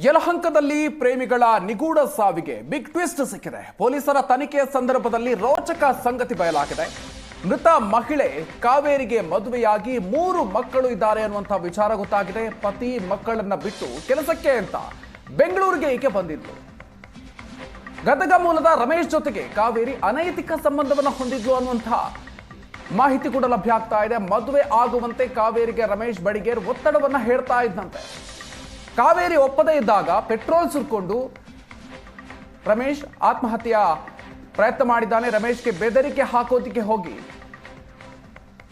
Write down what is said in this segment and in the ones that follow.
ಯಲಹಂಕದಲ್ಲಿ ಪ್ರೇಮಿಗಳ ನಿಗೂಢ ಸಾವಿಗೆ ಬಿಗ್ ಟ್ವಿಸ್ಟ್ ಸಿಕ್ಕಿದೆ. ಪೊಲೀಸರ ತನಿಖೆಯ ಸಂದರ್ಭದಲ್ಲಿ ರೋಚಕ ಸಂಗತಿ ಬಯಲಾಗಿದೆ. ಮೃತ ಮಹಿಳೆ ಕಾವೇರಿಗೆ ಮದುವೆಯಾಗಿ 3 ಮಕ್ಕಳು ಇದ್ದಾರೆ ಅನ್ನುವಂಥ ವಿಚಾರ ಗೊತ್ತಾಗಿದೆ. ಪತಿ ಮಕ್ಕಳನ್ನ ಬಿಟ್ಟು ಕೆಲಸಕ್ಕೆ ಅಂತ ಬೆಂಗಳೂರಿಗೆ ಈಕೆ ಬಂದಿದ್ಲು. ಗದಗ ಮೂಲದ ರಮೇಶ್ ಜೊತೆಗೆ ಕಾವೇರಿ ಅನೈತಿಕ ಸಂಬಂಧವನ್ನು ಹೊಂದಿದ್ಲು ಅನ್ನುವಂಥ ಮಾಹಿತಿ ಕೂಡ ಲಭ್ಯ ಆಗ್ತಾ ಇದೆ. ಮದುವೆ ಆಗುವಂತೆ ಕಾವೇರಿಗೆ ರಮೇಶ್ ಬಡಿಗೇರ್ ಒತ್ತಡವನ್ನ ಹೇರ್ತಾ ಇದ್ದಂತೆ. ಕಾವೇರಿ ಒಪ್ಪದೇ ಇದ್ದಾಗ ಪೆಟ್ರೋಲ್ ಸುರ್ಕೊಂಡು ರಮೇಶ್ ಆತ್ಮಹತ್ಯೆಯ ಪ್ರಯತ್ನ ಮಾಡಿದ್ದಾನೆ. ರಮೇಶ್ಗೆ ಬೆದರಿಕೆ ಹಾಕೋದಿಕ್ಕೆ ಹೋಗಿ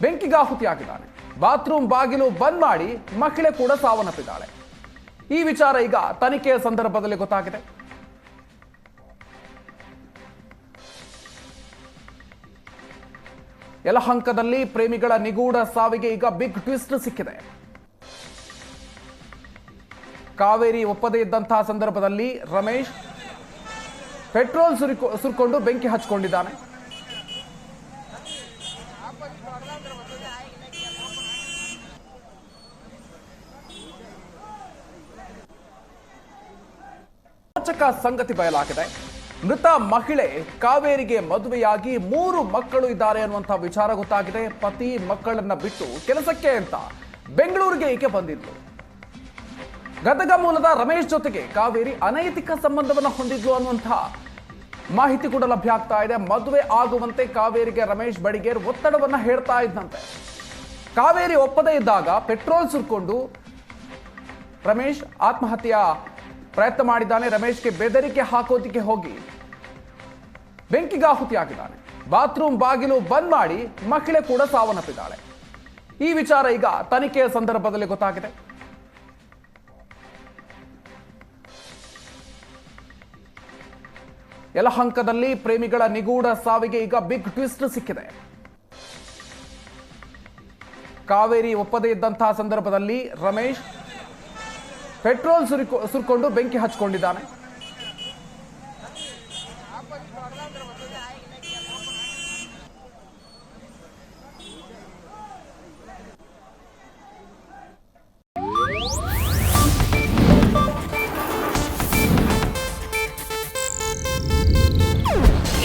ಬೆಂಕಿಗಾಹುತಿಯಾಗಿದ್ದಾನೆ. ಬಾತ್ರೂಮ್ ಬಾಗಿಲು ಬಂದ್ ಮಾಡಿ ಮಹಿಳೆ ಕೂಡ ಸಾವನ್ನಪ್ಪಿದ್ದಾಳೆ. ಈ ವಿಚಾರ ಈಗ ತನಿಖೆಯ ಸಂದರ್ಭದಲ್ಲಿ ಗೊತ್ತಾಗಿದೆ. ಯಲಹಂಕದಲ್ಲಿ ಪ್ರೇಮಿಗಳ ನಿಗೂಢ ಸಾವಿಗೆ ಈಗ ಬಿಗ್ ಟ್ವಿಸ್ಟ್ ಸಿಕ್ಕಿದೆ. ಕಾವೇರಿ ಒಪ್ಪದೇ ಇದ್ದಂತಹ ಸಂದರ್ಭದಲ್ಲಿ ರಮೇಶ್ ಪೆಟ್ರೋಲ್ ಸುರ್ಕೊಂಡು ಬೆಂಕಿ ಹಚ್ಕೊಂಡಿದ್ದಾನೆ. ರೋಚಕ ಸಂಗತಿ ಬಯಲಾಗಿದೆ. ಮೃತ ಮಹಿಳೆ ಕಾವೇರಿಗೆ ಮದುವೆಯಾಗಿ 3 ಮಕ್ಕಳು ಇದ್ದಾರೆ ಅನ್ನುವಂಥ ವಿಚಾರ ಗೊತ್ತಾಗಿದೆ. ಪತಿ ಮಕ್ಕಳನ್ನ ಬಿಟ್ಟು ಕೆಲಸಕ್ಕೆ ಅಂತ ಬೆಂಗಳೂರಿಗೆ ಈಕೆ ಬಂದಿದ್ಲು. ಗದಗ ಮೂಲದ ರಮೇಶ್ ಜೊತೆಗೆ ಕಾವೇರಿ ಅನೈತಿಕ ಸಂಬಂಧವನ್ನು ಹೊಂದಿದ್ಲು ಅನ್ನುವಂಥ ಮಾಹಿತಿ ಕೂಡ ಲಭ್ಯ ಆಗ್ತಾ ಇದೆ. ಮದುವೆ ಆಗುವಂತೆ ಕಾವೇರಿಗೆ ರಮೇಶ್ ಬಡಿಗೇರ್ ಒತ್ತಡವನ್ನ ಹೇರ್ತಾ ಇದ್ದಂತೆ. ಕಾವೇರಿ ಒಪ್ಪದೇ ಇದ್ದಾಗ ಪೆಟ್ರೋಲ್ ಸುರ್ಕೊಂಡು ರಮೇಶ್ ಆತ್ಮಹತ್ಯೆಯ ಪ್ರಯತ್ನ ಮಾಡಿದ್ದಾನೆ. ರಮೇಶ್ಗೆ ಬೆದರಿಕೆ ಹಾಕೋದಿಕ್ಕೆ ಹೋಗಿ ಬೆಂಕಿಗಾಹುತಿಯಾಗಿದ್ದಾನೆ. ಬಾತ್ರೂಮ್ ಬಾಗಿಲು ಬಂದ್ ಮಾಡಿ ಮಹಿಳೆ ಕೂಡ ಸಾವನ್ನಪ್ಪಿದ್ದಾಳೆ. ಈ ವಿಚಾರ ಈಗ ತನಿಖೆಯ ಸಂದರ್ಭದಲ್ಲಿ ಗೊತ್ತಾಗಿದೆ. ಯಲಹಂಕದಲ್ಲಿ ಪ್ರೇಮಿಗಳ ನಿಗೂಢ ಸಾವಿಗೆ ಈಗ ಬಿಗ್ ಟ್ವಿಸ್ಟ್ ಸಿಕ್ಕಿದೆ. ಕಾವೇರಿ ಒಪ್ಪದೇ ಇದ್ದಂತಹ ಸಂದರ್ಭದಲ್ಲಿ ರಮೇಶ್ ಪೆಟ್ರೋಲ್ ಸುರ್ಕೊಂಡು ಬೆಂಕಿ ಹಚ್ಕೊಂಡಿದ್ದಾನೆ.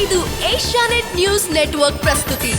ಇದು ಏಷ್ಯಾನೆಟ್ ನ್ಯೂಸ್ ನೆಟ್ವರ್ಕ್ ಪ್ರಸ್ತುತಿ.